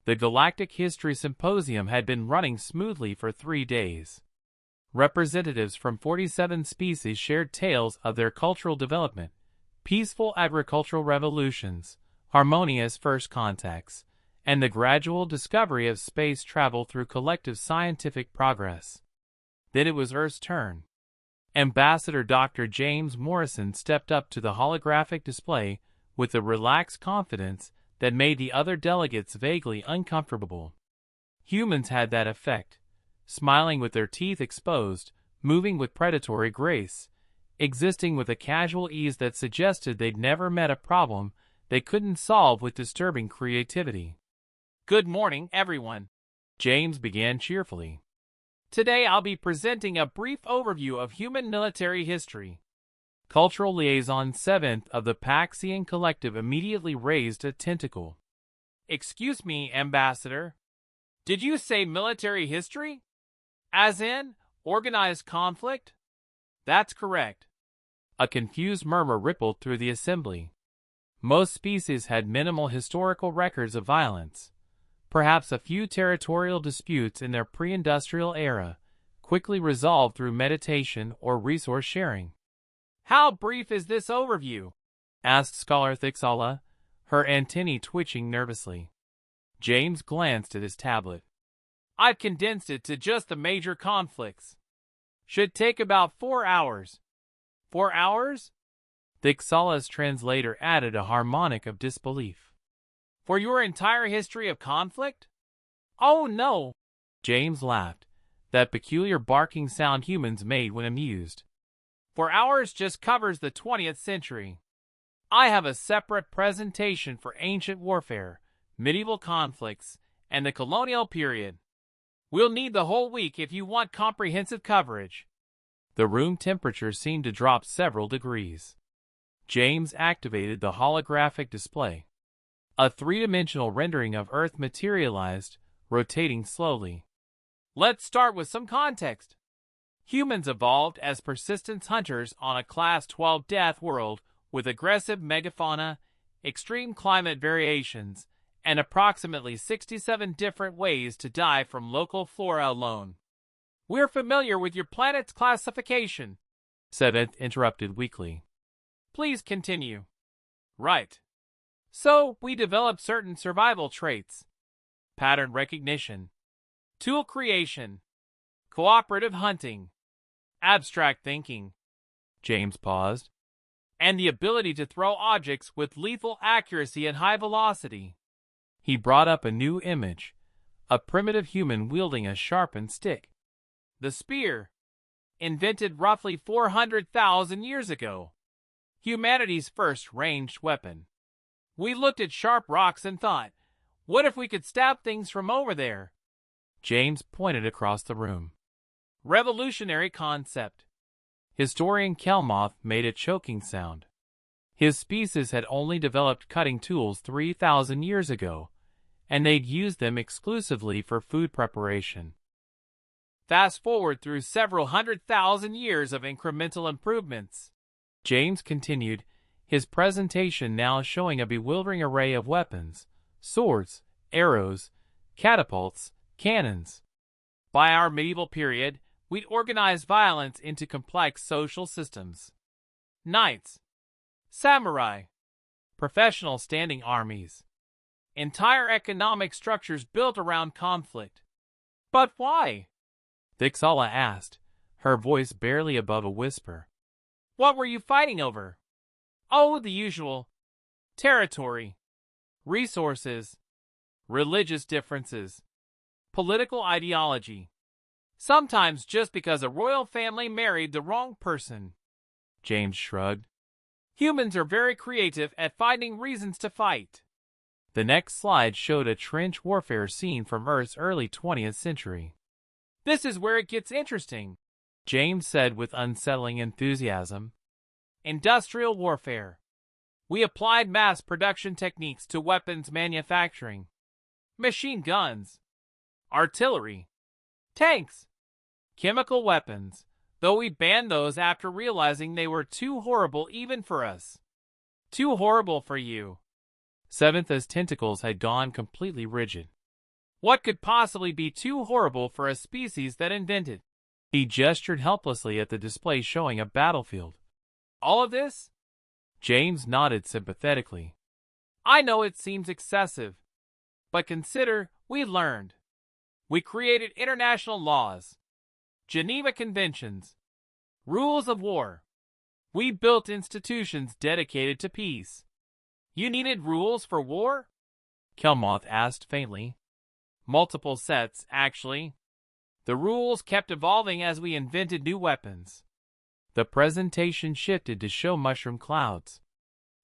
The Galactic History Symposium had been running smoothly for 3 days. Representatives from 47 species shared tales of their cultural development, peaceful agricultural revolutions, harmonious first contacts, and the gradual discovery of space travel through collective scientific progress. Then it was Earth's turn. Ambassador Dr. James Morrison stepped up to the holographic display with a relaxed confidence that made the other delegates vaguely uncomfortable. Humans had that effect, smiling with their teeth exposed, moving with predatory grace, existing with a casual ease that suggested they'd never met a problem they couldn't solve with disturbing creativity. "Good morning, everyone," James began cheerfully. "Today I'll be presenting a brief overview of human military history." Cultural Liaison 7th of the Paxian Collective immediately raised a tentacle. "Excuse me, Ambassador. Did you say military history? As in, organized conflict?" "That's correct." A confused murmur rippled through the assembly. Most species had minimal historical records of violence. Perhaps a few territorial disputes in their pre-industrial era, quickly resolved through meditation or resource sharing. "How brief is this overview?" asked Scholar Thixala, her antennae twitching nervously. James glanced at his tablet. "I've condensed it to just the major conflicts. Should take about 4 hours. 4 hours?" Thixala's translator added a harmonic of disbelief. "For your entire history of conflict?" "Oh no," James laughed, that peculiar barking sound humans made when amused. "4 hours just covers the 20th century. I have a separate presentation for ancient warfare, medieval conflicts, and the colonial period. We'll need the whole week if you want comprehensive coverage." The room temperature seemed to drop several degrees. James activated the holographic display. A three-dimensional rendering of Earth materialized, rotating slowly. "Let's start with some context. Humans evolved as persistence hunters on a Class 12 death world with aggressive megafauna, extreme climate variations, and approximately 67 different ways to die from local flora alone." "We're familiar with your planet's classification," Sebeth interrupted weakly. "Please continue." "Right. So, we developed certain survival traits. Pattern recognition, tool creation, cooperative hunting, abstract thinking." James paused. "And the ability to throw objects with lethal accuracy and high velocity." He brought up a new image, a primitive human wielding a sharpened stick. "The spear, invented roughly 400,000 years ago. Humanity's first ranged weapon. We looked at sharp rocks and thought, what if we could stab things from over there?" James pointed across the room. "Revolutionary concept." Historian Kelmoth made a choking sound. His species had only developed cutting tools 3,000 years ago, and they'd used them exclusively for food preparation. Fast forward through several 100,000 years of incremental improvements. James continued, his presentation now showing a bewildering array of weapons, swords, arrows, catapults, cannons. By our medieval period, we'd organized violence into complex social systems. Knights, samurai, professional standing armies. Entire economic structures built around conflict. "But why?" Thixala asked, her voice barely above a whisper. "What were you fighting over?" "Oh, the usual. Territory, resources, religious differences, political ideology. Sometimes just because a royal family married the wrong person." James shrugged. "Humans are very creative at finding reasons to fight." The next slide showed a trench warfare scene from Earth's early 20th century. "This is where it gets interesting," James said with unsettling enthusiasm. "Industrial warfare. We applied mass production techniques to weapons manufacturing. Machine guns, artillery, tanks, chemical weapons, though we banned those after realizing they were too horrible even for us." "Too horrible for you." Seventh's tentacles had gone completely rigid. What could possibly be too horrible for a species that invented? He gestured helplessly at the display showing a battlefield. All of this? James nodded sympathetically. I know it seems excessive, but consider, we learned. We created international laws, Geneva Conventions, rules of war. We built institutions dedicated to peace. You needed rules for war? Kelmoth asked faintly. Multiple sets, actually. The rules kept evolving as we invented new weapons. The presentation shifted to show mushroom clouds.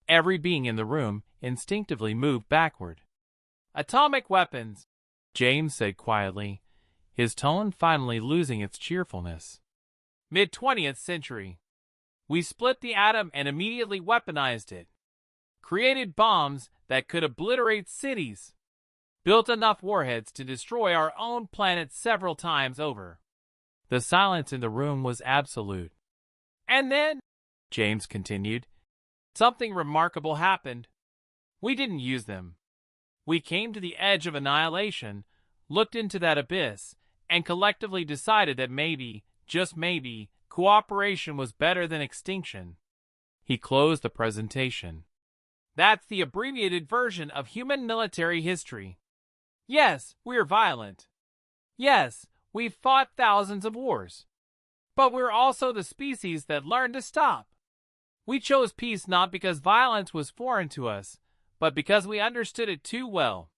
Every being in the room instinctively moved backward. Atomic weapons, James said quietly, his tone finally losing its cheerfulness. Mid-20th century. We split the atom and immediately weaponized it. Created bombs that could obliterate cities. Built enough warheads to destroy our own planet several times over. The silence in the room was absolute. And then, James continued, something remarkable happened. We didn't use them. We came to the edge of annihilation, looked into that abyss, and collectively decided that maybe, just maybe, cooperation was better than extinction. He closed the presentation. That's the abbreviated version of human military history. Yes, we're violent. Yes, we've fought thousands of wars. But we're also the species that learned to stop. We chose peace not because violence was foreign to us, but because we understood it too well.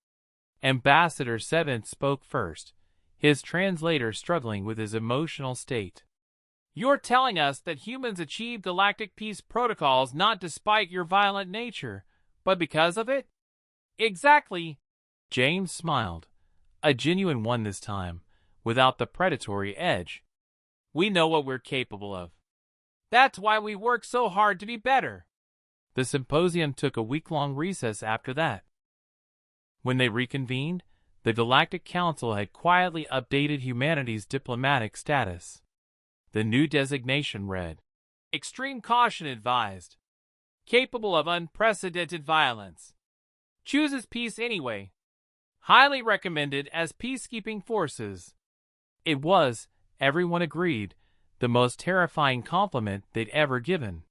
Ambassador Seventh spoke first, his translator struggling with his emotional state. You're telling us that humans achieved galactic peace protocols not despite your violent nature, but because of it? Exactly. James smiled, a genuine one this time, without the predatory edge. We know what we're capable of. That's why we work so hard to be better. The symposium took a week-long recess after that. When they reconvened, the Galactic Council had quietly updated humanity's diplomatic status. The new designation read, Extreme caution advised. Capable of unprecedented violence. Chooses peace anyway. Highly recommended as peacekeeping forces. It was, everyone agreed, the most terrifying compliment they'd ever given.